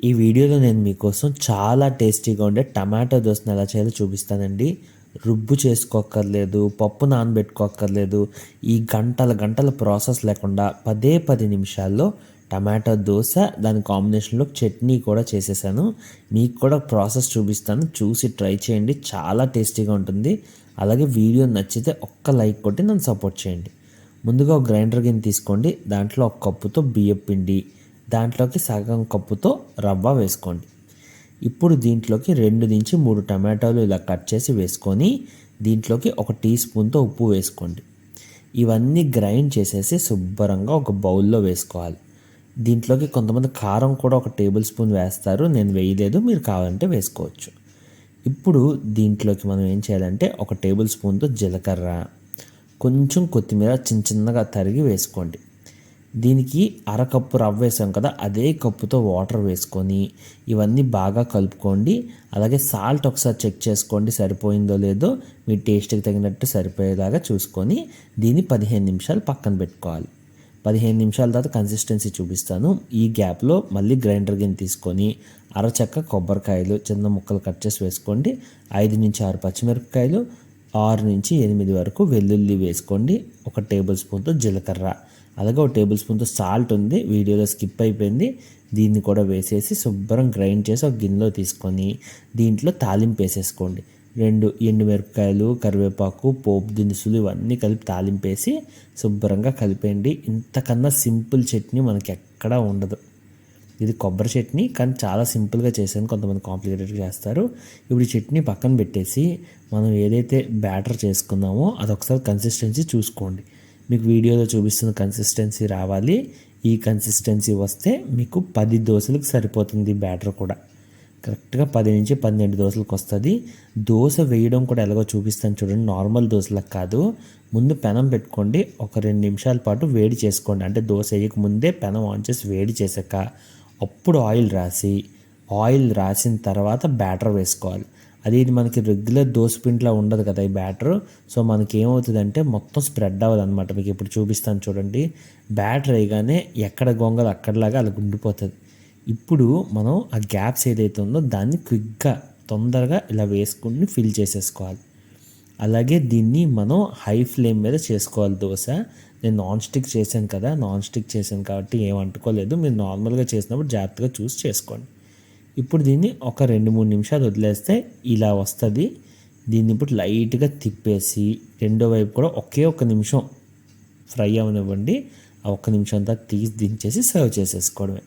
ఈ వీడియోలో నేను మీకోసం చాలా టేస్టీగా ఉండే టమాటో దోసని ఎలా చేయాలో చూపిస్తానండి. రుబ్బు చేసుకోక్కర్లేదు, పప్పు నానబెట్టుకోక్కర్లేదు. ఈ గంటల గంటల ప్రాసెస్ లేకుండా 10 నిమిషాల్లో టమాటో దోస, దాని కాంబినేషన్లో చట్నీ కూడా చేసేసాను. మీకు కూడా ప్రాసెస్ చూపిస్తాను, చూసి ట్రై చేయండి. చాలా టేస్టీగా ఉంటుంది. అలాగే వీడియో నచ్చితే ఒక్క లైక్ కొట్టి నన్ను సపోర్ట్ చేయండి. ముందుగా ఒక గ్రైండర్ గిన్నె తీసుకోండి. దాంట్లో ఒక కప్పుతో బియ్యం పిండి, దాంట్లోకి సగం కప్పుతో రవ్వ వేసుకోండి. ఇప్పుడు దీంట్లోకి 2 నుంచి 3 టమాటాలు ఇలా కట్ చేసి వేసుకొని దీంట్లోకి 1 టీ స్పూన్తో ఉప్పు వేసుకోండి. ఇవన్నీ గ్రైండ్ చేసేసి శుభ్రంగా ఒక బౌల్లో వేసుకోవాలి. దీంట్లోకి కొంతమంది కారం కూడా 1 టేబుల్ స్పూన్ వేస్తారు, నేను వేయలేదు, మీరు కావాలంటే వేసుకోవచ్చు. ఇప్పుడు దీంట్లోకి మనం ఏం చేయాలంటే 1 టేబుల్ స్పూన్తో జీలకర్ర, కొంచెం కొత్తిమీర చిన్నగా తరిగి వేసుకోండి. దీనికి అరకప్పు రవ్వ వేసాం కదా, అదే కప్పుతో వాటర్ వేసుకొని ఇవన్నీ బాగా కలుపుకోండి. అలాగే సాల్ట్ ఒకసారి చెక్ చేసుకోండి, సరిపోయిందో లేదో, మీ టేస్ట్కి తగినట్టు సరిపోయేలాగా చూసుకొని దీన్ని 15 నిమిషాలు పక్కన పెట్టుకోవాలి. 15 నిమిషాల తర్వాత కన్సిస్టెన్సీ చూపిస్తాను. ఈ గ్యాప్లో మళ్ళీ గ్రైండర్ గిన్నె తీసుకొని అరచక్క కొబ్బరికాయలు చిన్న ముక్కలు కట్ చేసి వేసుకోండి. 5 నుంచి 6 పచ్చిమిరపకాయలు, 6 నుంచి 8 వరకు వెల్లుల్లి వేసుకోండి. 1 టేబుల్ స్పూన్తో జీలకర్ర, అలాగే 1 టేబుల్ స్పూన్తో సాల్ట్ ఉంది, వీడియోలో స్కిప్ అయిపోయింది. దీన్ని కూడా వేసేసి శుభ్రం గ్రైండ్ చేసి ఒక గిన్నెలో తీసుకొని దీంట్లో తాలింపు వేసేసుకోండి. 2 ఎండుమిరపకాయలు, కరివేపాకు, పోపు దినుసులు ఇవన్నీ కలిపి తాలింపేసి శుభ్రంగా కలిపేయండి. ఇంతకన్నా సింపుల్ చట్నీ మనకి ఎక్కడా ఉండదు. ఇది కొబ్బరి చట్నీ, కానీ చాలా సింపుల్గా చేశాను, కొంతమంది కాంప్లికేటెడ్గా చేస్తారు. ఇప్పుడు ఈ చట్నీ పక్కన పెట్టేసి మనం ఏదైతే బ్యాటర్ చేసుకున్నామో అదొకసారి కన్సిస్టెన్సీ చూసుకోండి. మీకు వీడియోలో చూపిస్తున్న కన్సిస్టెన్సీ రావాలి. ఈ కన్సిస్టెన్సీ వస్తే మీకు 10 దోశలకు సరిపోతుంది. బ్యాటర్ కూడా కరెక్ట్గా 10 నుంచి 12 దోశలకు వస్తుంది. దోశ వేయడం కూడా ఎలాగో చూపిస్తాను చూడండి. నార్మల్ దోశలకు కాదు, ముందు పెనం పెట్టుకోండి, ఒక 2 నిమిషాల పాటు వేడి చేసుకోండి. అంటే దోశ వేయక ముందే పెనం ఆన్ చేసి వేడి చేశాక అప్పుడు ఆయిల్ రాసిన తర్వాత బ్యాటర్ వేసుకోవాలి. ఇది మనకి రెగ్యులర్ దోసపిండిలా ఉండదు కదా ఈ బ్యాటర్. సో మనకి ఏమవుతుందంటే మొత్తం స్ప్రెడ్ అవ్వదు అనమాట. మీకు ఇప్పుడు చూపిస్తాను చూడండి. బ్యాటర్ వేయగానే ఎక్కడ గొంగలు అక్కడలాగా అలా ఉండిపోతుంది. ఇప్పుడు మనం ఆ గ్యాప్స్ ఏదైతే ఉందో దాన్ని క్విక్గా తొందరగా ఇలా వేసుకుని ఫిల్ చేసేసుకోవాలి. అలాగే దీన్ని మనం హై ఫ్లేమ్ మీద చేసుకోవాలి దోశ. నేను నాన్ స్టిక్ చేశాను కదా, నాన్ స్టిక్ చేశాను కాబట్టి ఏం అంటుకోలేదు. మీరు నార్మల్గా చేసినప్పుడు జాగ్రత్తగా చూసి చేసుకోండి. ఇప్పుడు దీన్ని ఒక 2-3 నిమిషాలు వదిలేస్తే ఇలా వస్తుంది. దీన్ని ఇప్పుడు లైట్గా తిప్పేసి రెండో వైపు కూడా ఒకే 1 నిమిషం ఫ్రై అవనివ్వండి. ఆ 1 నిమిషం అంతా తీసి దించేసి సర్వ్ చేసేసుకోవడమే.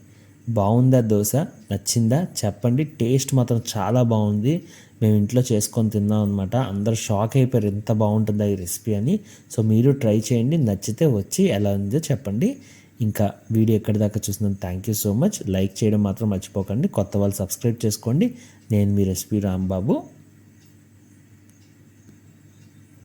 బాగుందా దోశ? నచ్చిందా చెప్పండి. టేస్ట్ మాత్రం చాలా బాగుంది. మేము ఇంట్లో చేసుకొని తిన్నాం అనమాట. అందరూ షాక్ అయిపోయారు, ఎంత బాగుంటుందా ఈ రెసిపీ అని. సో మీరు ట్రై చేయండి, నచ్చితే వచ్చి ఎలా ఉందో చెప్పండి. ఇంకా వీడియో ఎక్కడి దాకా చూసినందుకు thank you so much. Like చేయడం మాత్రం మర్చిపోకండి. కొత్త వాళ్ళు సబ్స్క్రైబ్ చేసుకోండి. నేను మీ రెసిపీ రాంబాబు.